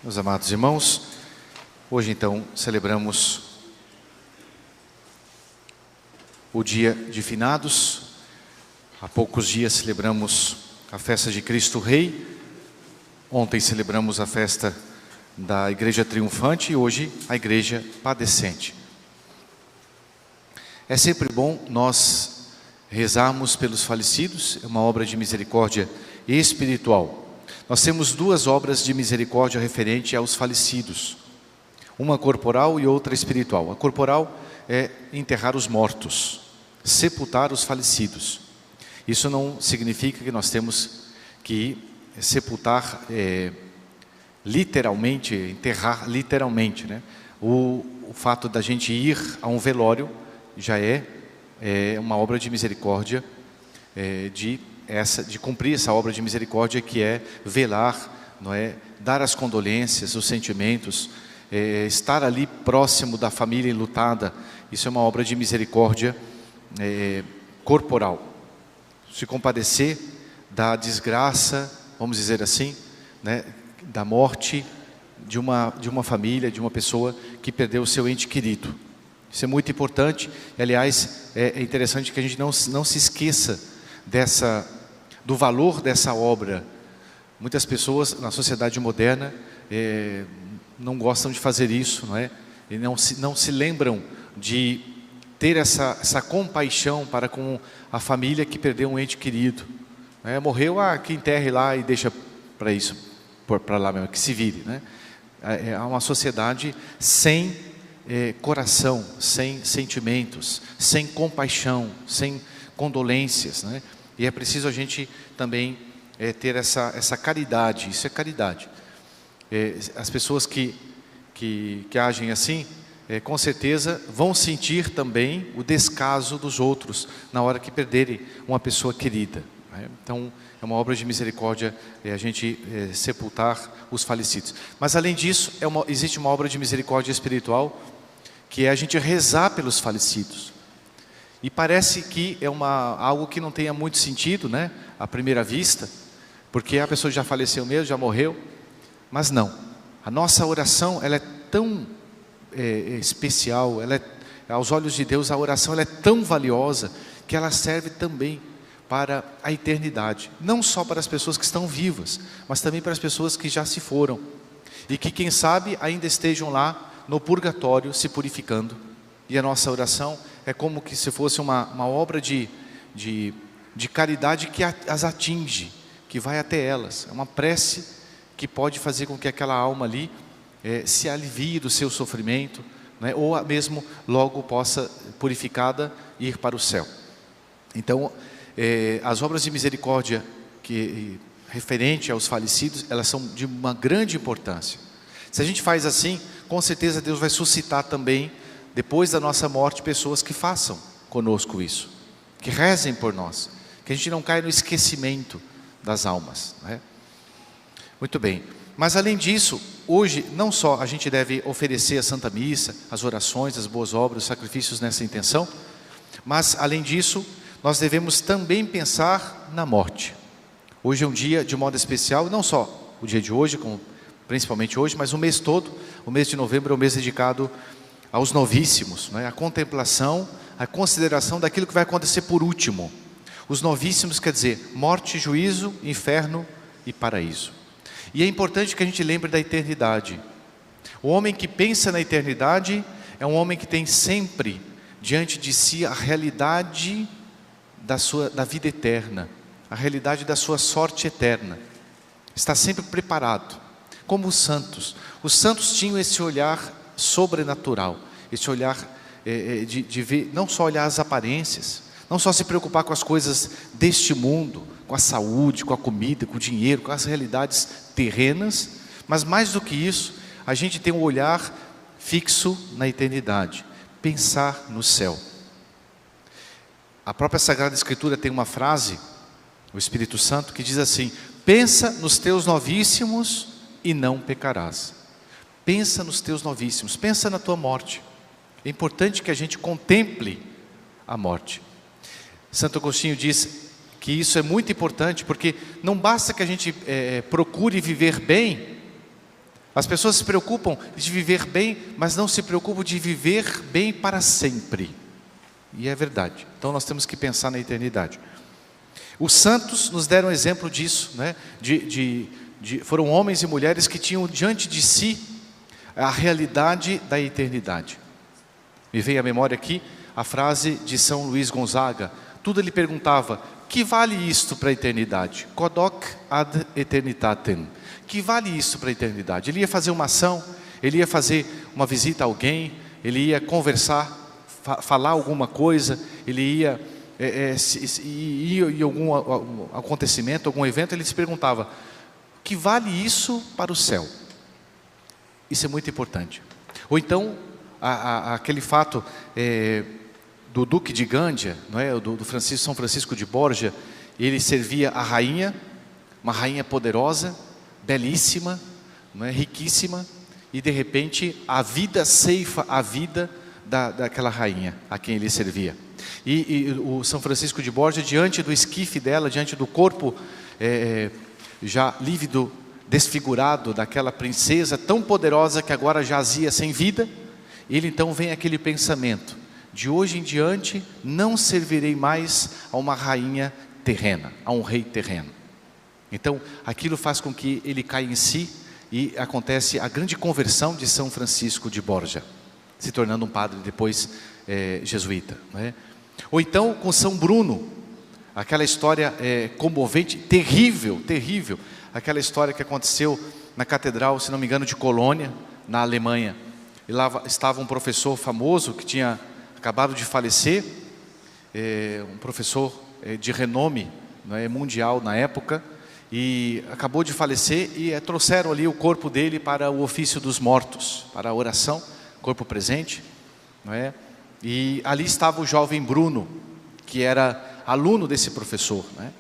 Meus amados irmãos, hoje então celebramos o dia de finados. Há poucos dias celebramos a festa de Cristo Rei. Ontem celebramos a festa da Igreja Triunfante e hoje a Igreja Padecente. É sempre bom nós rezarmos pelos falecidos, é uma obra de misericórdia espiritual. Nós temos duas obras de misericórdia referente aos falecidos, uma corporal e outra espiritual. A corporal é enterrar os mortos, sepultar os falecidos. Isso não significa que nós temos que sepultar literalmente, enterrar literalmente, né? O fato da gente ir a um velório já é uma obra de misericórdia, de cumprir essa obra de misericórdia que é velar, não é? Dar as condolências, os sentimentos, estar ali próximo da família enlutada. Isso é uma obra de misericórdia corporal. Se compadecer da desgraça, vamos dizer assim, né? Da morte de uma família, de uma pessoa que perdeu o seu ente querido. Isso é muito importante. E, aliás, é interessante que a gente não se esqueça do valor dessa obra. Muitas pessoas na sociedade moderna não gostam de fazer isso, não é? E não se lembram de ter essa compaixão para com a família que perdeu um ente querido. Morreu, que enterre lá e deixa para lá mesmo, que se vire, né? É uma sociedade sem coração, sem sentimentos, sem compaixão, sem condolências, né? E é preciso a gente também ter essa caridade. Isso é caridade. As pessoas que agem assim, com certeza vão sentir também o descaso dos outros na hora que perderem uma pessoa querida, né? Então é uma obra de misericórdia a gente sepultar os falecidos. Mas além disso, existe uma obra de misericórdia espiritual, que é a gente rezar pelos falecidos. E parece que é algo que não tenha muito sentido, né, à primeira vista, porque a pessoa já faleceu mesmo, já morreu. Mas não, a nossa oração ela é tão especial, aos olhos de Deus a oração ela é tão valiosa, que ela serve também para a eternidade. Não só para as pessoas que estão vivas, mas também para as pessoas que já se foram. E que quem sabe ainda estejam lá no purgatório se purificando. E a nossa oração é como que se fosse uma obra de caridade que as atinge, que vai até elas. É uma prece que pode fazer com que aquela alma ali se alivie do seu sofrimento, né? Ou mesmo logo possa, purificada, ir para o céu. Então, as obras de misericórdia referente aos falecidos, elas são de uma grande importância. Se a gente faz assim, com certeza Deus vai suscitar também, depois da nossa morte, pessoas que façam conosco isso, que rezem por nós, que a gente não caia no esquecimento das almas, não é? Muito bem, mas além disso, hoje não só a gente deve oferecer a Santa Missa, as orações, as boas obras, os sacrifícios nessa intenção, mas além disso, nós devemos também pensar na morte. Hoje é um dia de modo especial, não só o dia de hoje, principalmente hoje, mas o mês todo. O mês de novembro é um mês dedicado aos novíssimos, né? A contemplação, a consideração daquilo que vai acontecer por último. Os novíssimos quer dizer morte, juízo, inferno e paraíso. E é importante que a gente lembre da eternidade. O homem que pensa na eternidade é um homem que tem sempre diante de si a realidade da vida eterna, a realidade da sua sorte eterna. Está sempre preparado, como os santos. Os santos tinham esse olhar sobrenatural, esse olhar de ver, não só olhar as aparências, não só se preocupar com as coisas deste mundo, com a saúde, com a comida, com o dinheiro, com as realidades terrenas, mas mais do que isso, a gente tem um olhar fixo na eternidade, pensar no céu. A própria Sagrada Escritura tem uma frase, o Espírito Santo, que diz assim: pensa nos teus novíssimos e não pecarás. Pensa nos teus novíssimos, pensa na tua morte. É importante que a gente contemple a morte. Santo Agostinho diz que isso é muito importante, porque não basta que a gente procure viver bem, As pessoas se preocupam de viver bem, mas não se preocupam de viver bem para sempre. E é verdade. Então nós temos que pensar na eternidade. Os santos nos deram exemplo disso, né? Foram homens e mulheres que tinham diante de si a realidade da eternidade. Me vem à memória aqui a frase de São Luís Gonzaga. Tudo ele perguntava: que vale isto para a eternidade? Codoc ad eternitatem. Que vale isso para a eternidade? Ele ia fazer uma ação, ele ia fazer uma visita a alguém, ele ia conversar, falar alguma coisa, ele ia em algum acontecimento, algum evento, ele se perguntava: que vale isso para o céu? Isso é muito importante. Ou então, aquele fato do Duque de Gândia, não é? São Francisco de Borja, ele servia a rainha, uma rainha poderosa, belíssima, não é? Riquíssima, e de repente a vida ceifa a vida daquela rainha a quem ele servia. E o São Francisco de Borja, diante do esquife dela, diante do corpo já lívido, desfigurado daquela princesa tão poderosa que agora jazia sem vida, ele então vem aquele pensamento: de hoje em diante não servirei mais a uma rainha terrena, a um rei terreno. Então aquilo faz com que ele caia em si, e acontece a grande conversão de São Francisco de Borja, se tornando um padre depois jesuíta, não é? Ou então com São Bruno, aquela história comovente, terrível, terrível, aquela história que aconteceu na catedral, se não me engano, de Colônia, na Alemanha. E lá estava um professor famoso que tinha acabado de falecer, um professor de renome, não é, mundial na época, e acabou de falecer, e trouxeram ali o corpo dele para o ofício dos mortos, para a oração, corpo presente, não é? E ali estava o jovem Bruno, que era aluno desse professor, né?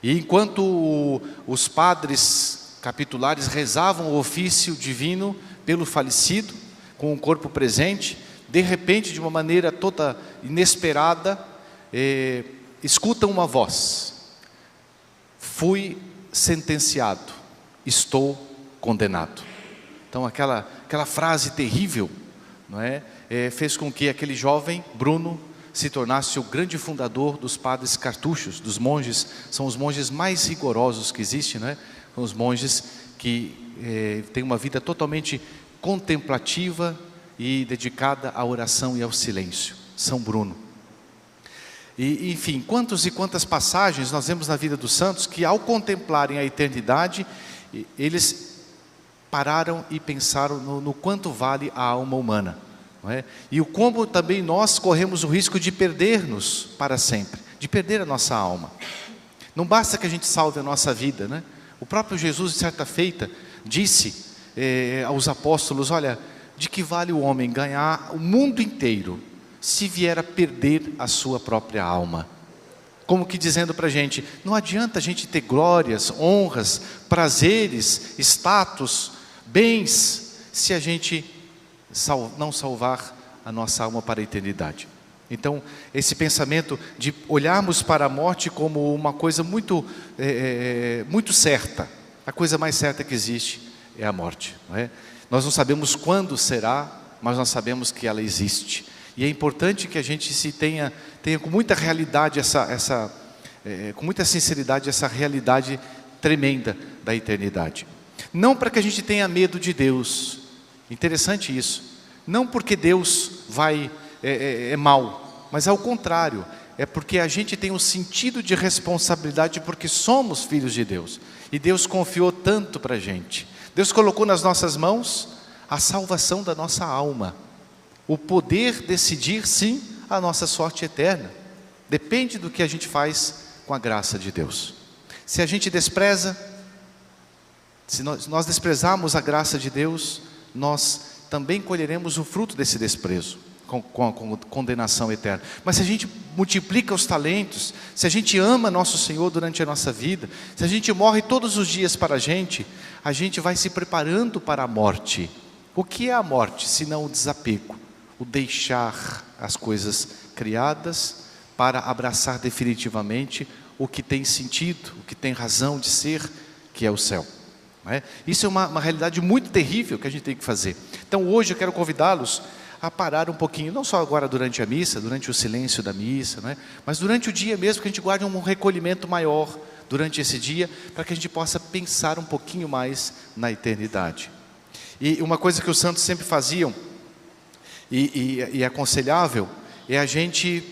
E enquanto os padres capitulares rezavam o ofício divino pelo falecido, com o corpo presente, de repente, de uma maneira toda inesperada, escutam uma voz: fui sentenciado, estou condenado. Então aquela frase terrível, não é? Fez com que aquele jovem Bruno se tornasse o grande fundador dos padres cartuchos, dos monges. São os monges mais rigorosos que existem, não é? São os monges que têm uma vida totalmente contemplativa e dedicada à oração e ao silêncio. São Bruno. E, enfim, quantas e quantas passagens nós vemos na vida dos santos que, ao contemplarem a eternidade, eles pararam e pensaram no quanto vale a alma humana, não é? E o como também nós corremos o risco de perder-nos para sempre, de perder a nossa alma. Não basta que a gente salve a nossa vida, né? O próprio Jesus, de certa feita, disse aos apóstolos: olha, de que vale o homem ganhar o mundo inteiro, se vier a perder a sua própria alma? Como que dizendo para a gente: não adianta a gente ter glórias, honras, prazeres, status, bens, se a gente não salvar a nossa alma para a eternidade. Então, esse pensamento de olharmos para a morte como uma coisa muito certa, a coisa mais certa que existe é a morte, não é? Nós não sabemos quando será, mas nós sabemos que ela existe. E é importante que a gente tenha com muita realidade com muita sinceridade essa realidade tremenda da eternidade. Não para que a gente tenha medo de Deus. Interessante isso. Não porque Deus é mau, mas ao contrário, é porque a gente tem um sentido de responsabilidade, porque somos filhos de Deus. E Deus confiou tanto para a gente. Deus colocou nas nossas mãos a salvação da nossa alma. O poder decidir, sim, a nossa sorte eterna. Depende do que a gente faz com a graça de Deus. Se a gente despreza, se nós desprezarmos a graça de Deus, nós também colheremos o fruto desse desprezo, com a condenação eterna. Mas se a gente multiplica os talentos, se a gente ama nosso Senhor durante a nossa vida, se a gente morre todos os dias para a gente vai se preparando para a morte. O que é a morte, senão o desapego? O deixar as coisas criadas para abraçar definitivamente o que tem sentido, o que tem razão de ser, que é o céu. não é? Isso é uma realidade muito terrível que a gente tem que fazer. Então hoje eu quero convidá-los a parar um pouquinho, não só agora durante a missa, durante o silêncio da missa, não é? Mas durante o dia mesmo, que a gente guarde um recolhimento maior durante esse dia, para que a gente possa pensar um pouquinho mais na eternidade. E uma coisa que os santos sempre faziam, e é aconselhável, é a gente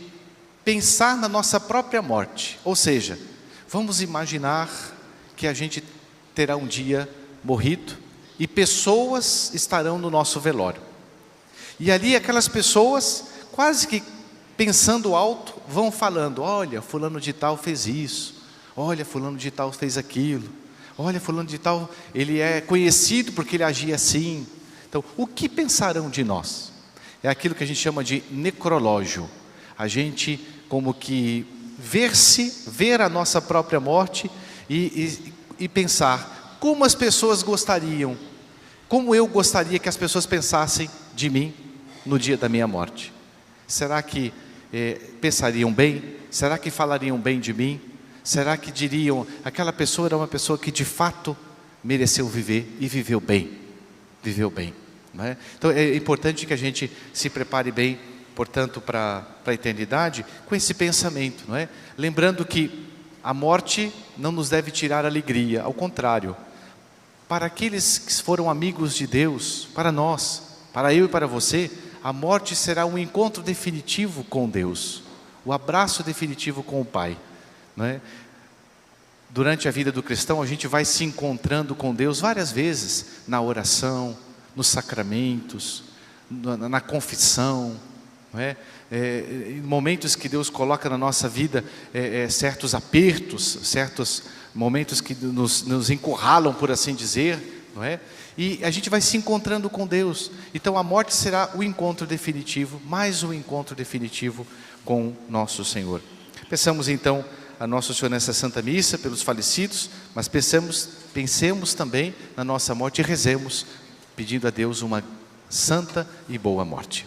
pensar na nossa própria morte. Ou seja, vamos imaginar que a gente terá um dia morrido e pessoas estarão no nosso velório. E ali aquelas pessoas, quase que pensando alto, vão falando: olha, fulano de tal fez isso, olha, fulano de tal fez aquilo, olha, fulano de tal, ele é conhecido porque ele agia assim. Então, o que pensarão de nós? É aquilo que a gente chama de necrológio. A gente como que ver a nossa própria morte e pensar como as pessoas gostariam, como eu gostaria que as pessoas pensassem de mim no dia da minha morte. Será que pensariam bem? Será que falariam bem de mim? Será que diriam, aquela pessoa era uma pessoa que de fato mereceu viver e viveu bem? Viveu bem, não é? Então é importante que a gente se prepare bem, portanto, para a eternidade, com esse pensamento, não é? Lembrando que a morte não nos deve tirar a alegria, ao contrário. Para aqueles que foram amigos de Deus, para nós, para eu e para você, a morte será um encontro definitivo com Deus, o abraço definitivo com o Pai, não é? Durante a vida do cristão, a gente vai se encontrando com Deus várias vezes, na oração, nos sacramentos, na confissão, não é? Em momentos que Deus coloca na nossa vida certos apertos, certos momentos que nos encurralam, por assim dizer, não é? E a gente vai se encontrando com Deus. Então a morte será o encontro definitivo, mais um encontro definitivo com nosso Senhor. Peçamos então a Nosso Senhor nessa Santa Missa pelos falecidos, mas pensemos também na nossa morte e rezemos, pedindo a Deus uma santa e boa morte.